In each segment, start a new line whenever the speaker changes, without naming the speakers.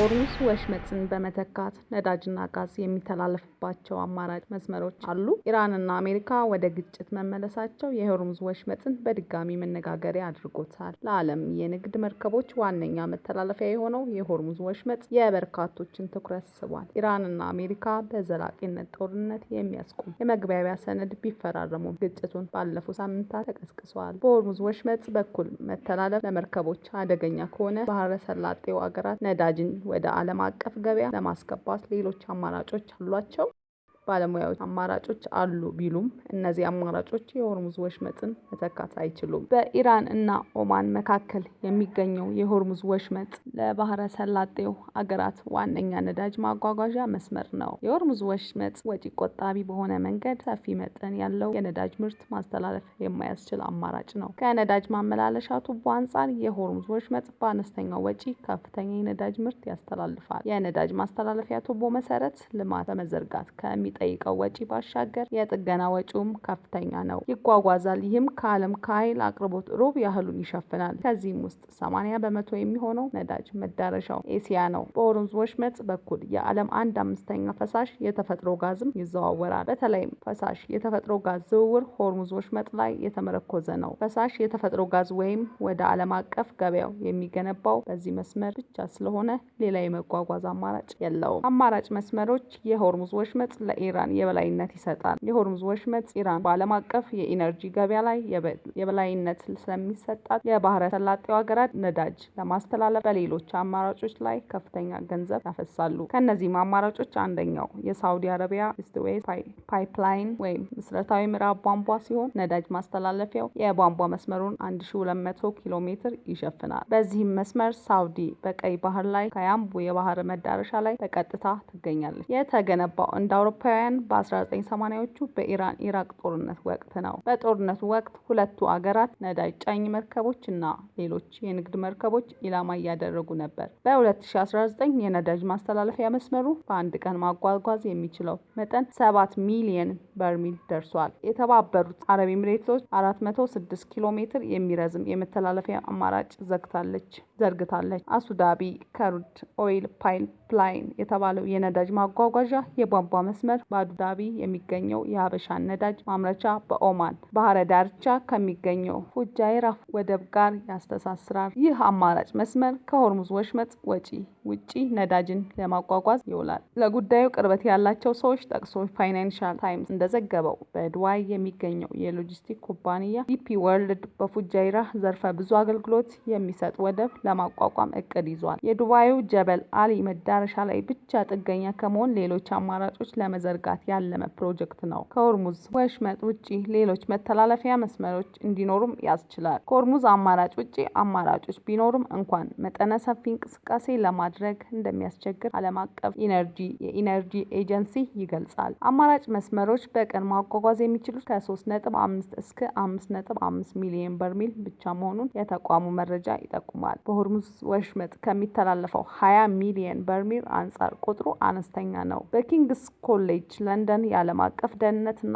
የሆርሙዝ ወሽመጥን በመተካት ነዳጅና ጋዝ የሚተላለፍባቸው አማራጭ መስመሮች አሉ። ኢራንና አሜሪካ ወደ ግጭት መመለሳቸው የሆርሙዝ ወሽመጥን በድጋሚ መነጋገሪያ አድርጎታል። ለዓለም የንግድ መርከቦች ዋነኛ መተላለፊያ የሆነው የሆርሙዝ ወሽመጥ የበርካቶችን ትኩረት ስቧል። ኢራንና አሜሪካ በዘላቂነት ጦርነት የሚያስቆም የመግባቢያ ሰነድ ቢፈራረሙ ግጭቱን ባለፉት ሳምንታት ተቀስቅሷል። በሆርሙዝ ወሽመጥ በኩል መተላለፍ ለመርከቦች አደገኛ ከሆነ ባህረ ሰላጤው ሀገራት ነዳጅን ወደ ዓለም አቀፍ ገበያ ለማስገባት ሌሎች አማራጮች አሏቸው። ባለሙያዎች አማራጮች አሉ ቢሉም እነዚህ አማራጮች የሆርሙዝ ወሽመጥን መተካት አይችሉም። በኢራን እና ኦማን መካከል የሚገኘው የሆርሙዝ ወሽመጥ ለባህረ ሰላጤው አገራት ዋነኛ ነዳጅ ማጓጓዣ መስመር ነው። የሆርሙዝ ወሽመጥ ወጪ ቆጣቢ በሆነ መንገድ ሰፊ መጠን ያለው የነዳጅ ምርት ማስተላለፍ የማያስችል አማራጭ ነው። ከነዳጅ ማመላለሻ ቱቦ አንጻር የሆርሙዝ ወሽመጥ በአነስተኛው ወጪ ከፍተኛ የነዳጅ ምርት ያስተላልፋል። የነዳጅ ማስተላለፊያ ቱቦ መሰረት ልማት በመዘርጋት ጠይቀው ወጪ ባሻገር የጥገና ወጪውም ከፍተኛ ነው ይጓጓዛል። ይህም ከዓለም ከኃይል አቅርቦት ሩብ ያህሉን ይሸፍናል። ከዚህም ውስጥ 80% የሚሆነው ነዳጅ መዳረሻው ኤሲያ ነው። በሆርሙዝ ወሽመጥ በኩል የዓለም 1/5 ፈሳሽ የተፈጥሮ ጋዝም ይዘዋወራል። በተለይም ፈሳሽ የተፈጥሮ ጋዝ ዝውውር ሆርሙዝ ወሽመጥ ላይ የተመረኮዘ ነው። ፈሳሽ የተፈጥሮ ጋዝ ወይም ወደ ዓለም አቀፍ ገበያው የሚገነባው በዚህ መስመር ብቻ ስለሆነ ሌላ የመጓጓዝ አማራጭ የለውም። አማራጭ መስመሮች የሆርሙዝ ወሽመጥ ኢራን የበላይነት ይሰጣል። የሆርሙዝ ወሽመጥ ኢራን በዓለም አቀፍ የኢነርጂ ገበያ ላይ የበላይነት ስለሚሰጣት የባህረ ሰላጤው ሀገራት ነዳጅ ለማስተላለፍ በሌሎች አማራጮች ላይ ከፍተኛ ገንዘብ ያፈሳሉ። ከነዚህም አማራጮች አንደኛው የሳውዲ አረቢያ ኢስት ዌስት ፓይፕላይን ወይም ምስራታዊ ምዕራብ ቧንቧ ሲሆን ነዳጅ ማስተላለፊያው የቧንቧ መስመሩን 1200 ኪሎ ሜትር ይሸፍናል። በዚህም መስመር ሳውዲ በቀይ ባህር ላይ ከያምቡ የባህር መዳረሻ ላይ በቀጥታ ትገኛለች። የተገነባው እንደ አውሮፓውያን በ1980ዎቹ በኢራን ኢራቅ ጦርነት ወቅት ነው። በጦርነቱ ወቅት ሁለቱ አገራት ነዳጅ ጫኝ መርከቦች እና ሌሎች የንግድ መርከቦች ኢላማ እያደረጉ ነበር። በ2019 የነዳጅ ማስተላለፊያ መስመሩ በአንድ ቀን ማጓጓዝ የሚችለው መጠን 7 ሚሊዮን በርሜል ደርሷል። የተባበሩት አረብ ኤሚሬቶች 406 ኪሎ ሜትር የሚረዝም የመተላለፊያ አማራጭ ዘርግታለች። አቡዳቢ ክሩድ ኦይል ፓይፕላይን የተባለው የነዳጅ ማጓጓዣ የቧንቧ መስመር በአቡዳቢ የሚገኘው የሀበሻን ነዳጅ ማምረቻ በኦማን ባህረ ዳርቻ ከሚገኘው ፉጃይራ ወደብ ጋር ያስተሳስራል። ይህ አማራጭ መስመር ከሆርሙዝ ወሽመጥ ወጪ ውጪ ነዳጅን ለማጓጓዝ ይውላል። ለጉዳዩ ቅርበት ያላቸው ሰዎች ጠቅሶ ፋይናንሻል ታይምስ እንደዘገበው በዱባይ የሚገኘው የሎጂስቲክ ኩባንያ ዲፒ ወርልድ በፉጃይራ ዘርፈ ብዙ አገልግሎት የሚሰጥ ወደብ ለማቋቋም እቅድ ይዟል። የዱባዩ ጀበል አሊ መዳረሻ ላይ ብቻ ጥገኛ ከመሆን ሌሎች አማራጮች ለመዘርጋት ያለመ ፕሮጀክት ነው። ከሆርሙዝ ወሽመጥ ውጪ ሌሎች መተላለፊያ መስመሮች እንዲኖሩም ያስችላል። ከሆርሙዝ አማራጭ ውጪ አማራጮች ቢኖሩም እንኳን መጠነ ሰፊ እንቅስቃሴ ለማድረግ እንደሚያስቸግር ዓለም አቀፍ የኢነርጂ ኤጀንሲ ይገልጻል። አማራጭ መስመሮች በቀን ማጓጓዝ የሚችሉት ከ3.5 እስከ 5.5 ሚሊዮን በርሜል ብቻ መሆኑን የተቋሙ መረጃ ይጠቁማል። በሆርሙዝ ወሽመጥ ከሚተላለፈው 20 ሚሊዮን በርሜል አንጻር ቁጥሩ አነስተኛ ነው። በኪንግስ ኮሌጅ ለንደን የዓለም አቀፍ ደህንነትና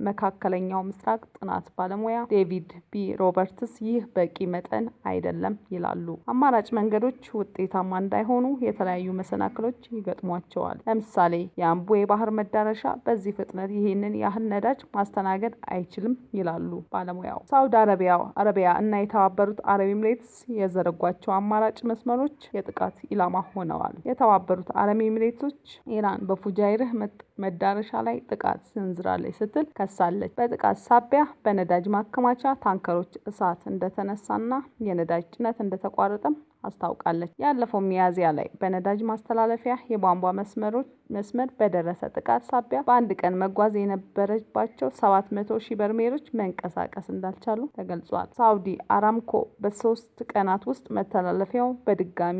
መካከለኛው ምስራቅ ጥናት ባለሙያ ዴቪድ ቢ ሮበርትስ ይህ በቂ መጠን አይደለም ይላሉ። አማራጭ መንገዶች ውጤታማ እንዳይሆኑ የተለያዩ መሰናክሎች ይገጥሟቸዋል። ለምሳሌ የአምቡ የባህር መዳረሻ በዚህ ፍጥነት ይህንን ያህል ነዳጅ ማስተናገድ አይችልም ይላሉ ባለሙያው። ሳውዲ አረቢያ እና የተባበሩት አረብ ኤሚሬትስ የዘረጓቸው አማራጭ መስመሮች የጥቃት ኢላማ ሆነዋል። የተባበሩት አረብ ኤሚሬቶች ኢራን በፉጃይራ መዳረሻ ላይ ጥቃት ሰንዝራለች ስትል ከሳለች። በጥቃት ሳቢያ በነዳጅ ማከማቻ ታንከሮች እሳት እንደተነሳና የነዳጅ ጭነት እንደተቋረጠም አስታውቃለች። ያለፈው ሚያዝያ ላይ በነዳጅ ማስተላለፊያ የቧንቧ መስመር በደረሰ ጥቃት ሳቢያ በአንድ ቀን መጓዝ የነበረባቸው 700,000 በርሜሎች መንቀሳቀስ እንዳልቻሉ ተገልጿል። ሳውዲ አራምኮ በ3 ቀናት ውስጥ መተላለፊያው በድጋሚ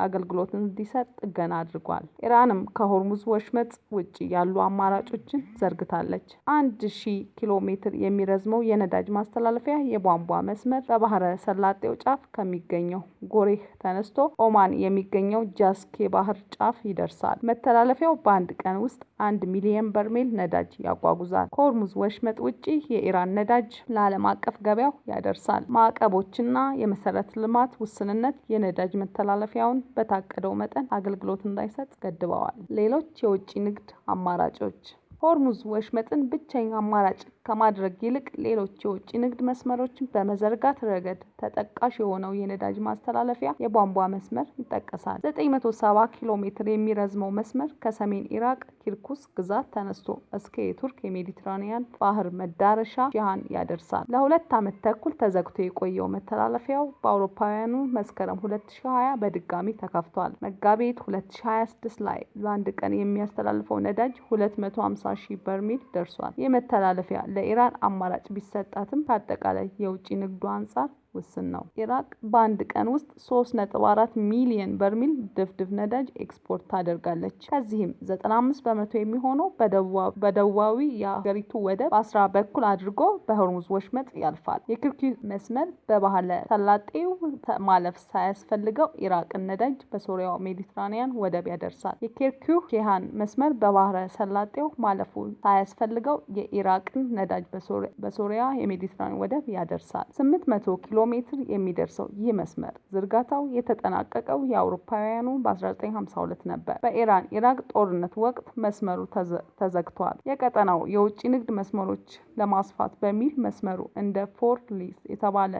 አገልግሎት እንዲሰጥ ጥገና አድርጓል። ኢራንም ከሆርሙዝ ወሽመጥ ውጪ ያሉ አማራጮችን ዘርግታለች። 1000 ኪሎ ሜትር የሚረዝመው የነዳጅ ማስተላለፊያ የቧንቧ መስመር በባህረ ሰላጤው ጫፍ ከሚገኘው ጎሬ ተነስቶ ኦማን የሚገኘው ጃስክ የባህር ጫፍ ይደርሳል። መተላለፊያው በአንድ ቀን ውስጥ 1 ሚሊዮን በርሜል ነዳጅ ያጓጉዛል። ከሆርሙዝ ወሽመጥ ውጪ የኢራን ነዳጅ ለዓለም አቀፍ ገበያው ያደርሳል። ማዕቀቦችና የመሰረተ ልማት ውስንነት የነዳጅ መተላለፊያውን በታቀደው መጠን አገልግሎት እንዳይሰጥ ገድበዋል። ሌሎች የውጭ ንግድ አማራጮች ሆርሙዝ ወሽመጥን ብቸኛ አማራጭ ከማድረግ ይልቅ ሌሎች የውጭ ንግድ መስመሮችን በመዘርጋት ረገድ ተጠቃሽ የሆነው የነዳጅ ማስተላለፊያ የቧንቧ መስመር ይጠቀሳል። 970 ኪሎ ሜትር የሚረዝመው መስመር ከሰሜን ኢራቅ ኪርኩክ ግዛት ተነስቶ እስከ የቱርክ የሜዲትራኒያን ባህር መዳረሻ ሺሃን ያደርሳል። ለ2 ዓመት ተኩል ተዘግቶ የቆየው መተላለፊያው በአውሮፓውያኑ መስከረም 2020 በድጋሚ ተከፍቷል። መጋቢት 2026 ላይ በአንድ ቀን የሚያስተላልፈው ነዳጅ 250,000 በርሜል ደርሷል። የመተላለፊያ ለኢራን አማራጭ ቢሰጣትም ከአጠቃላይ የውጭ ንግዱ አንጻር ውስን ነው። ኢራቅ በአንድ ቀን ውስጥ 3.4 ሚሊዮን በርሜል ድፍድፍ ነዳጅ ኤክስፖርት ታደርጋለች። ከዚህም 95 በመቶ የሚሆነው በደቡባዊ የሀገሪቱ ወደብ በአስራ በኩል አድርጎ በሆርሙዝ ወሽመጥ ያልፋል። የኪርኩክ መስመር በባህረ ሰላጤው ማለፍ ሳያስፈልገው ኢራቅን ነዳጅ በሶሪያው ሜዲትራኒያን ወደብ ያደርሳል። የኪርኩክ ሺሃን መስመር በባህረ ሰላጤው ማለፉ ሳያስፈልገው የኢራቅን ነዳጅ በሶሪያ የሜዲትራኒያን ወደብ ያደርሳል። 800 ኪሎ ሜትር የሚደርሰው ይህ መስመር ዝርጋታው የተጠናቀቀው የአውሮፓውያኑ በ1952 ነበር። በኢራን-ኢራቅ ጦርነት ወቅት መስመሩ ተዘግቷል። የቀጠናው የውጭ ንግድ መስመሮች ለማስፋት በሚል መስመሩ እንደ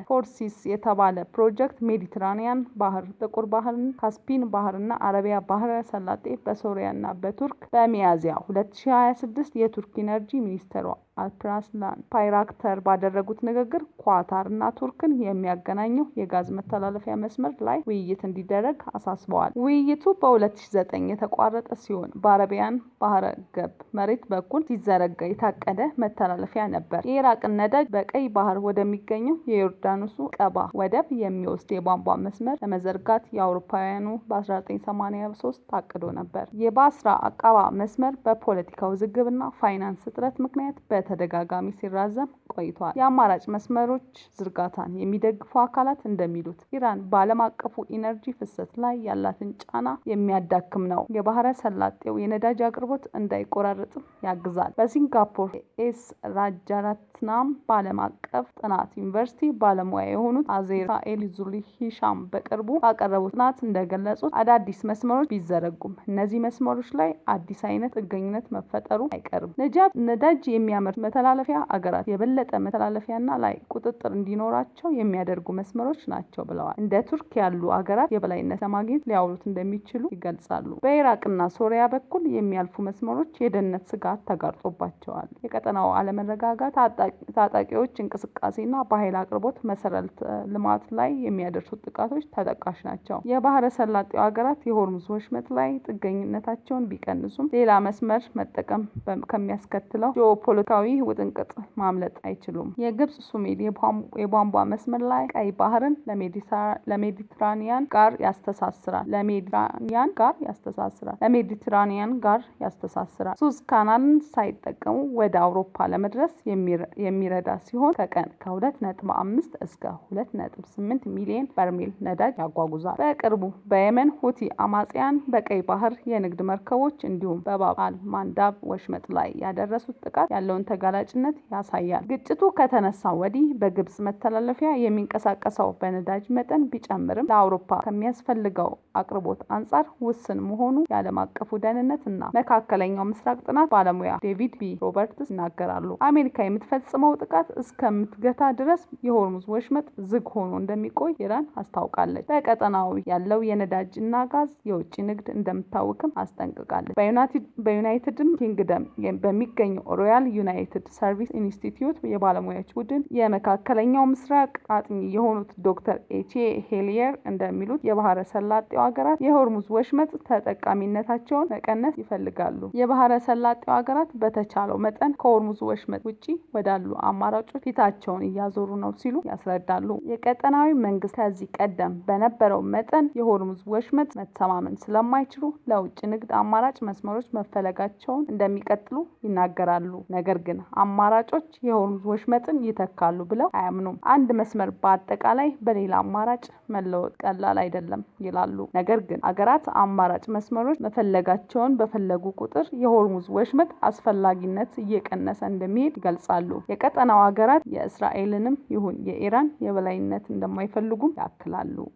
ፎርሲስ የተባለ ፕሮጀክት ሜዲትራኒያን ባህር፣ ጥቁር ባህርን፣ ካስፒን ባህርና አረቢያ ባህረ ሰላጤ በሶሪያና በቱርክ በሚያዝያ 2026 የቱርክ ኢነርጂ ሚኒስትሯ አልፓርስላን ፓይራክተር ባደረጉት ንግግር ኳታርና ቱርክን የሚያገናኘው የጋዝ መተላለፊያ መስመር ላይ ውይይት እንዲደረግ አሳስበዋል። ውይይቱ በ2009 የተቋረጠ ሲሆን በአረቢያን ባህረ ገብ መሬት በኩል ሲዘረጋ የታቀደ መተላለፊያ ነበር። የኢራቅን ነዳጅ በቀይ ባህር ወደሚገኘው የዮርዳኖሱ ቀባ ወደብ የሚወስድ የቧንቧ መስመር ለመዘርጋት የአውሮፓውያኑ በ1983 ታቅዶ ነበር። የባስራ አቃባ መስመር በፖለቲካ ውዝግብና ፋይናንስ እጥረት ምክንያት በተደጋጋሚ ሲራዘም ቆይቷል። የአማራጭ መስመሮች ዝርጋታን የሚደግፉ አካላት እንደሚሉት ኢራን በዓለም አቀፉ ኢነርጂ ፍሰት ላይ ያላትን ጫና የሚያዳክም ነው። የባህረ ሰላጤው የነዳጅ አቅርቦት እንዳይቆራረጥም ያግዛል። በሲንጋፖር ኤስ ራጃራትናም በዓለም አቀፍ ጥናት ዩኒቨርሲቲ ባለሙያ የሆኑት አዜራ ኤልዙሊ ሂሻም በቅርቡ ባቀረቡት ጥናት እንደገለጹት አዳዲስ መስመሮች ቢዘረጉም እነዚህ መስመሮች ላይ አዲስ አይነት ጥገኝነት መፈጠሩ አይቀርም። ነዳጅ የሚያመርቱ መተላለፊያ አገራት የበለጠ መተላለፊያና ላይ ቁጥጥር እንዲኖራቸው የሚያደርጉ መስመሮች ናቸው ብለዋል። እንደ ቱርክ ያሉ አገራት የበላይነት ለማግኘት ሊያውሉት እንደሚችሉ ይገልጻሉ። በኢራቅና ሶሪያ በኩል የሚያልፉ መስመሮች የደህንነት ስጋት ተጋርጦባቸዋል። የቀጠናው አለመረጋጋት፣ ታጣቂዎች እንቅስቃሴና በኃይል አቅርቦት መሰረተ ልማት ላይ የሚያደርሱት ጥቃቶች ተጠቃሽ ናቸው። የባህረ ሰላጤው አገራት የሆርሙዝ ወሽመጥ ላይ ጥገኝነታቸውን ቢቀንሱም ሌላ መስመር መጠቀም ከሚያስከትለው ጂኦፖለቲካዊ ውጥንቅጥ ማምለጥ አይችሉም። የግብጽ ሱሜድ የቧንቧ መስመር ላይ ቀይ ባህርን ለሜዲትራኒያን ጋር ያስተሳስራል። ሱዝ ካናልን ሳይጠቀሙ ወደ አውሮፓ ለመድረስ የሚረዳ ሲሆን ከቀን ከ2.5 እስከ 2.8 ሚሊዮን በርሜል ነዳጅ ያጓጉዛል። በቅርቡ በየመን ሁቲ አማጽያን በቀይ ባህር የንግድ መርከቦች እንዲሁም በባብ አል-ማንዳብ ወሽመጥ ላይ ያደረሱት ጥቃት ያለውን ተጋላጭነት ያሳያል። ግጭቱ ከተነሳ ወዲህ በግብጽ መተላለፊያ የሚንቀሳቀሰው በነዳጅ መጠን ቢጨምርም ለአውሮፓ ከሚያስፈልገው አቅርቦት አንጻር ውስን መሆኑ የዓለም አቀፉ ደህንነት እና መካከለኛው ምስራቅ ጥናት ባለሙያ ዴቪድ ቢ ሮበርትስ ይናገራሉ። አሜሪካ የምትፈጽመው ጥቃት እስከምትገታ ድረስ የሆርሙዝ ወሽመጥ ዝግ ሆኖ እንደሚቆይ ኢራን አስታውቃለች። በቀጠናው ያለው የነዳጅ እና ጋዝ የውጭ ንግድ እንደምታወቅም አስጠንቅቃለች። በዩናይትድ ኪንግደም በሚገኘው ሮያል ዩናይትድ ሰርቪስ ኢንስቲትዩት የባለሙያዎች ቡድን የመካከለኛው ምስራቅ አጥኚ የሆኑት ዶክተር ኤቼ ሄሊየር እንደሚሉት የባህረ ሰላጤው ሀገራት የሆርሙዝ ወሽመጥ ተጠቃሚነታቸውን መቀነስ ይፈልጋሉ። የባህረ ሰላጤው ሀገራት በተቻለው መጠን ከሆርሙዝ ወሽመጥ ውጪ ወዳሉ አማራጮች ፊታቸውን እያዞሩ ነው ሲሉ ያስረዳሉ። የቀጠናዊ መንግስት ከዚህ ቀደም በነበረው መጠን የሆርሙዝ ወሽመጥ መተማመን ስለማይችሉ ለውጭ ንግድ አማራጭ መስመሮች መፈለጋቸውን እንደሚቀጥሉ ይናገራሉ። ነገር ግን ግን አማራጮች የሆርሙዝ ወሽመጥን ይተካሉ ብለው አያምኑም። አንድ መስመር በአጠቃላይ በሌላ አማራጭ መለወጥ ቀላል አይደለም ይላሉ። ነገር ግን አገራት አማራጭ መስመሮች መፈለጋቸውን በፈለጉ ቁጥር የሆርሙዝ ወሽመጥ አስፈላጊነት እየቀነሰ እንደሚሄድ ይገልጻሉ። የቀጠናው ሀገራት የእስራኤልንም ይሁን የኢራን የበላይነት እንደማይፈልጉም ያክላሉ።